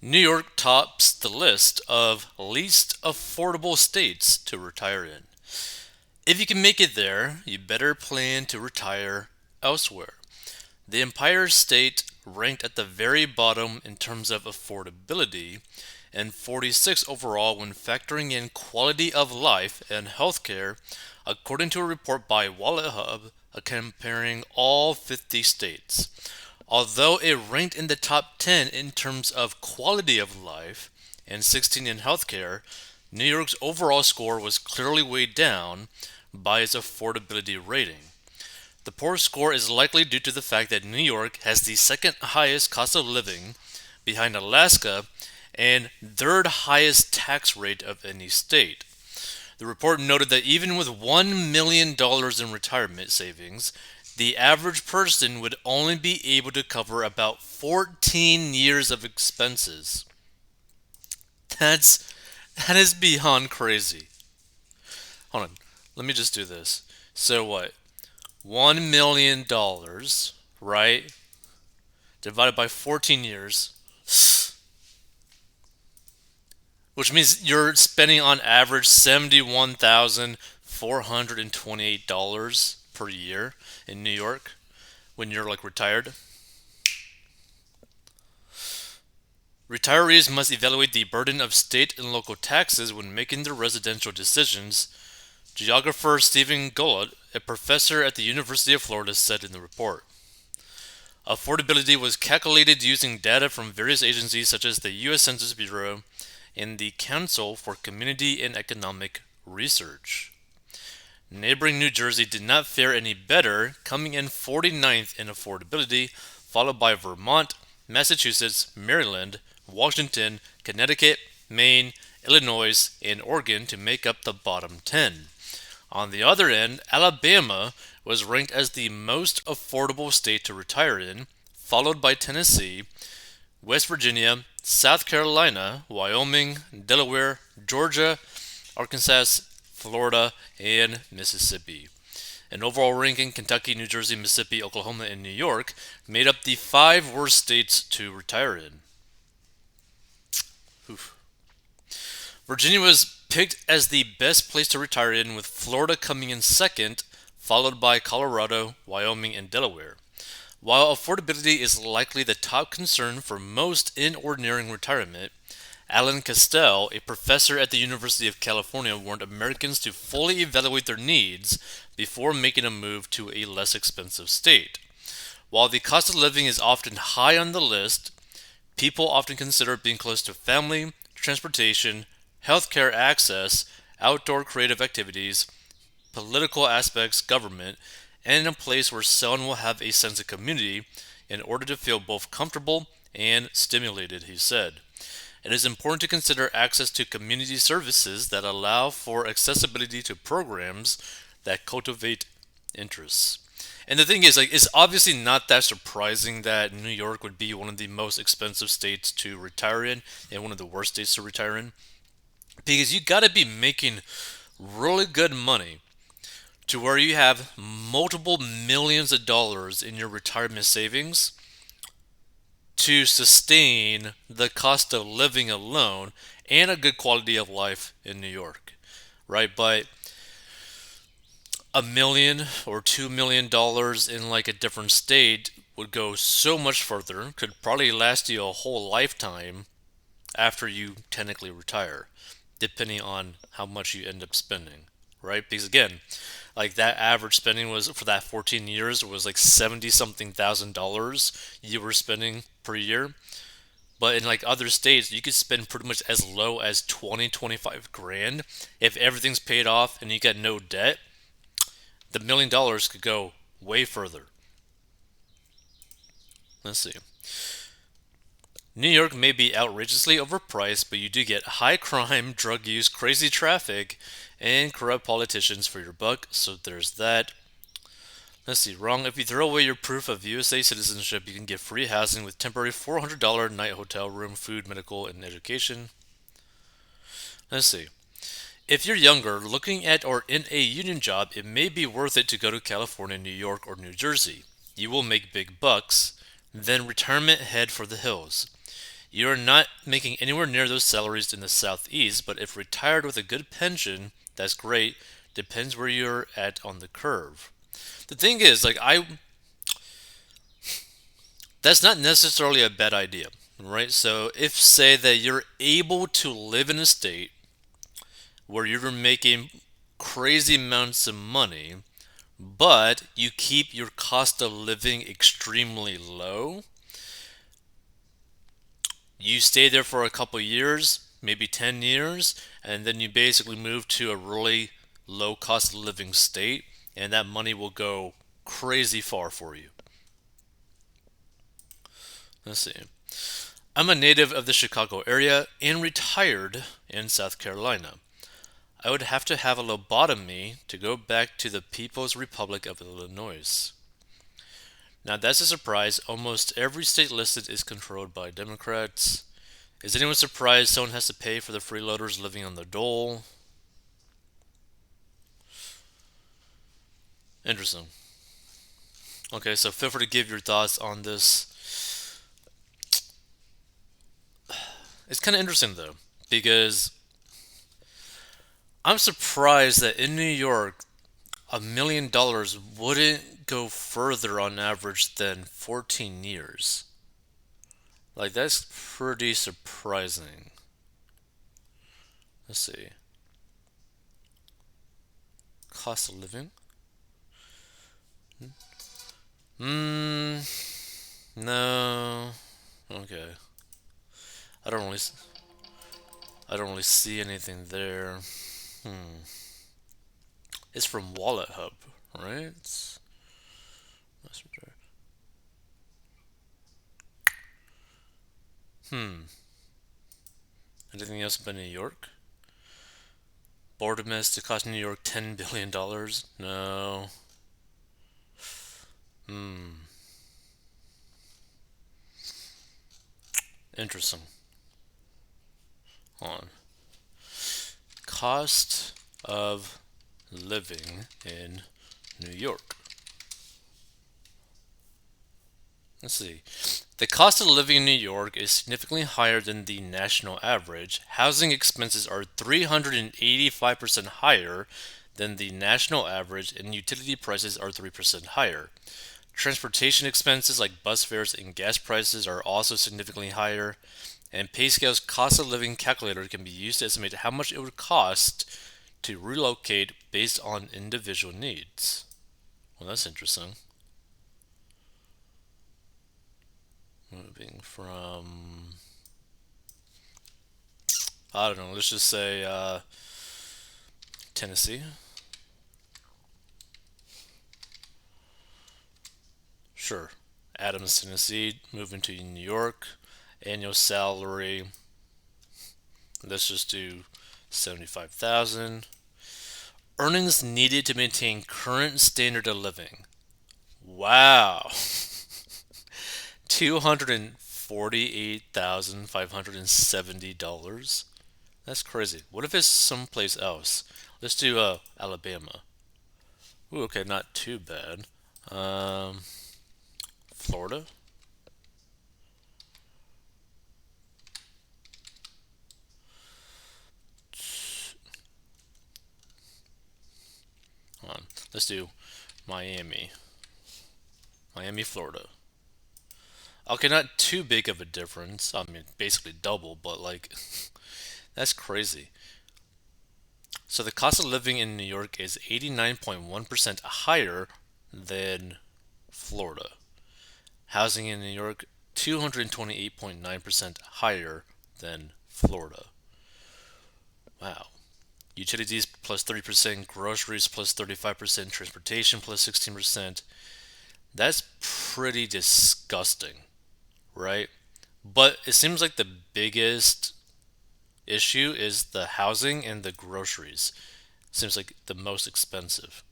New York tops the list of least affordable states to retire in. If you can make it there, you better plan to retire elsewhere. The Empire State ranked at the very bottom in terms of affordability and 46 overall when factoring in quality of life and healthcare, according to a report by WalletHub comparing all 50 states. Although it ranked in the top 10 in terms of quality of life and 16 in healthcare, New York's overall score was clearly weighed down by its affordability rating. The poor score is likely due to the fact that New York has the second highest cost of living behind Alaska and third highest tax rate of any state. The report noted that even with $1 million in retirement savings, the average person would only be able to cover about 14 years of expenses. That's that is beyond crazy. Hold on. Let me just do this. So what? $1 million, right? Divided by 14 years, which means you're spending on average $71,428 per year in New York when you're like retired. Retirees must evaluate the burden of state and local taxes when making their residential decisions, geographer Stephen Gullett, a professor at the University of Florida, said in the report. Affordability was calculated using data from various agencies such as the U.S. Census Bureau and the Council for Community and Economic Research. Neighboring New Jersey did not fare any better, coming in 49th in affordability, followed by Vermont, Massachusetts, Maryland, Washington, Connecticut, Maine, Illinois, and Oregon to make up the bottom 10. On the other end, Alabama was ranked as the most affordable state to retire in, followed by Tennessee, West Virginia, South Carolina, Wyoming, Delaware, Georgia, Arkansas, Florida, and Mississippi. An overall ranking, Kentucky, New Jersey, Mississippi, Oklahoma, and New York made up the five worst states to retire in. Oof. Virginia was picked as the best place to retire in, with Florida coming in second, followed by Colorado, Wyoming, and Delaware. While affordability is likely the top concern for most in ordinary retirement, Alan Castell, a professor at the University of California, warned Americans to fully evaluate their needs before making a move to a less expensive state. While the cost of living is often high on the list, people often consider being close to family, transportation, healthcare access, outdoor creative activities, political aspects, government, and in a place where someone will have a sense of community in order to feel both comfortable and stimulated, he said. It is important to consider access to community services that allow for accessibility to programs that cultivate interests. And the thing is, like, it's obviously not that surprising that New York would be one of the most expensive states to retire in and one of the worst states to retire in, because you got to be making really good money to where you have multiple millions of dollars in your retirement savings to sustain the cost of living alone and a good quality of life in New York, right? But $1 million or $2 million in like a different state would go so much further, could probably last you a whole lifetime after you technically retire, depending on how much you end up spending, right? Because again, like that average spending was for that 14 years was like 70 something thousand dollars you were spending per year. But in like other states, you could spend pretty much as low as 20, 25 grand. If everything's paid off and you got no debt, the $1 million could go way further. Let's see. New York may be outrageously overpriced, but you do get high crime, drug use, crazy traffic, and corrupt politicians for your buck, so there's that. Let's see, wrong. If you throw away your proof of USA citizenship, you can get free housing with temporary $400 night hotel room, food, medical, and education. Let's see. If you're younger, looking at or in a union job, it may be worth it to go to California, New York, or New Jersey. You will make big bucks, then retirement head for the hills. You're not making anywhere near those salaries in the Southeast, but if retired with a good pension, that's great. Depends where you're at on the curve. The thing is, that's not necessarily a bad idea, right? So if say that you're able to live in a state where you're making crazy amounts of money, but you keep your cost of living extremely low, you stay there for a couple years, maybe 10 years, and then you basically move to a really low cost of living state, and that money will go crazy far for you. Let's see. I'm a native of the Chicago area and retired in South Carolina. I would have to have a lobotomy to go back to the People's Republic of Illinois. Now that's a surprise. Almost every state listed is controlled by Democrats. Is anyone surprised someone has to pay for the freeloaders living on the dole? Interesting. Okay, so feel free to give your thoughts on this. It's kind of interesting though, because I'm surprised that in New York, $1 million wouldn't go further on average than 14 years. Like, that's pretty surprising. Let's see. Cost of living? Hmm. No. Okay. I don't really. I don't really see anything there. Hmm. It's from Wallet Hub, right? Hmm. Anything else about New York? Boredom to cost New York $10 billion? No. Hmm. Interesting. Hold on. Cost of living in New York. Let's see. The cost of living in New York is significantly higher than the national average. Housing expenses are 385% higher than the national average, and utility prices are 3% higher. Transportation expenses like bus fares and gas prices are also significantly higher, and PayScale's cost of living calculator can be used to estimate how much it would cost to relocate based on individual needs. Well, that's interesting. Moving from, I don't know, let's just say Tennessee. Sure. Adams, Tennessee, moving to New York. Annual salary, let's just do 75,000. Earnings needed to maintain current standard of living. Wow. $248,570. That's crazy. What if it's someplace else? Let's do Alabama. Ooh, okay, not too bad. Um, Florida. Hold on. Let's do Miami. Miami, Florida. Okay, not too big of a difference. I mean, basically double, but like, that's crazy. So the cost of living in New York is 89.1% higher than Florida. Housing in New York, 228.9% higher than Florida. Wow. Utilities plus 30%, groceries plus 35%, transportation plus 16%. That's pretty disgusting, right? But it seems like the biggest issue is the housing and the groceries. Seems like the most expensive.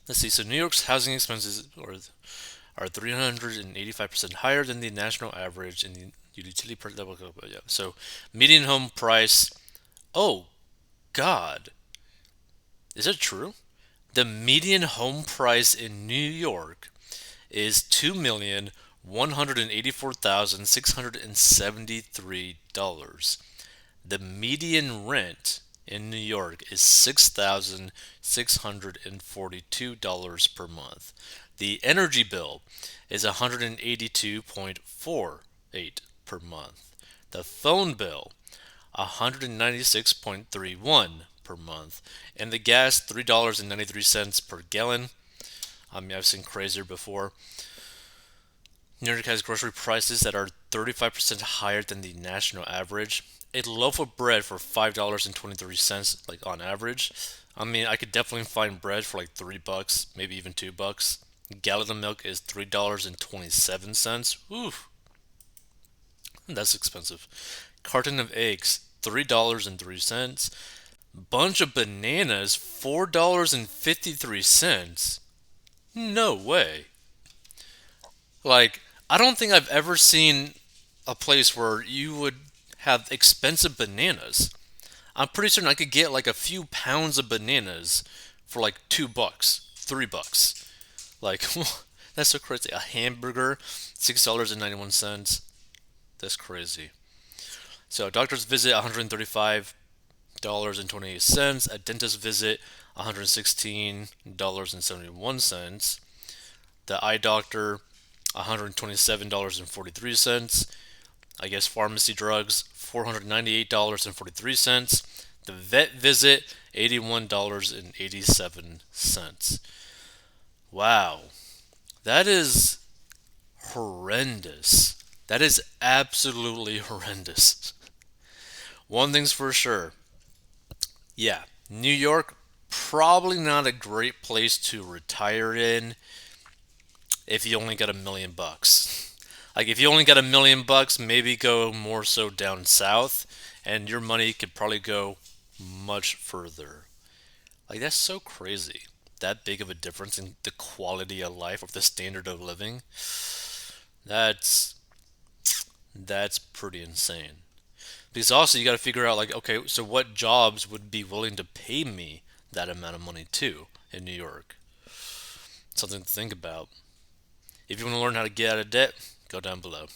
Let's see. So New York's housing expenses are 385% higher than the national average in the utility per yeah. So median home price. Oh God, is it true? The median home price in New York is 2,160,000. $184,673. The median rent in New York is $6,642 per month. The energy bill is 182.48 per month. The phone bill 196.31 per month, and the gas $3.93 per gallon. I mean, I've seen crazier before. New York has grocery prices that are 35% higher than the national average. A loaf of bread for $5.23, like on average. I mean, I could definitely find bread for like $3, maybe even $2. A gallon of milk is $3.27. Ooh, that's expensive. Carton of eggs, $3.03. Bunch of bananas, $4.53. No way. Like, I don't think I've ever seen a place where you would have expensive bananas. I'm pretty certain I could get like a few pounds of bananas for like $2, $3. Like, that's so crazy. A hamburger, $6.91. That's crazy. So, doctor's visit, $135.28. A dentist visit, $116.71. The eye doctor, $127.43. I guess pharmacy drugs, $498.43. The vet visit, $81.87. Wow. That is horrendous. That is absolutely horrendous. One thing's for sure. Yeah, New York, probably not a great place to retire in if you only got $1 million. Like if you only got $1 million, maybe go more so down south, and your money could probably go much further. Like that's so crazy. That big of a difference in the quality of life or the standard of living. That's that's pretty insane. Because also you got to figure out like okay, so what jobs would be willing to pay me that amount of money too in New York? Something to think about. If you want to learn how to get out of debt, go down below.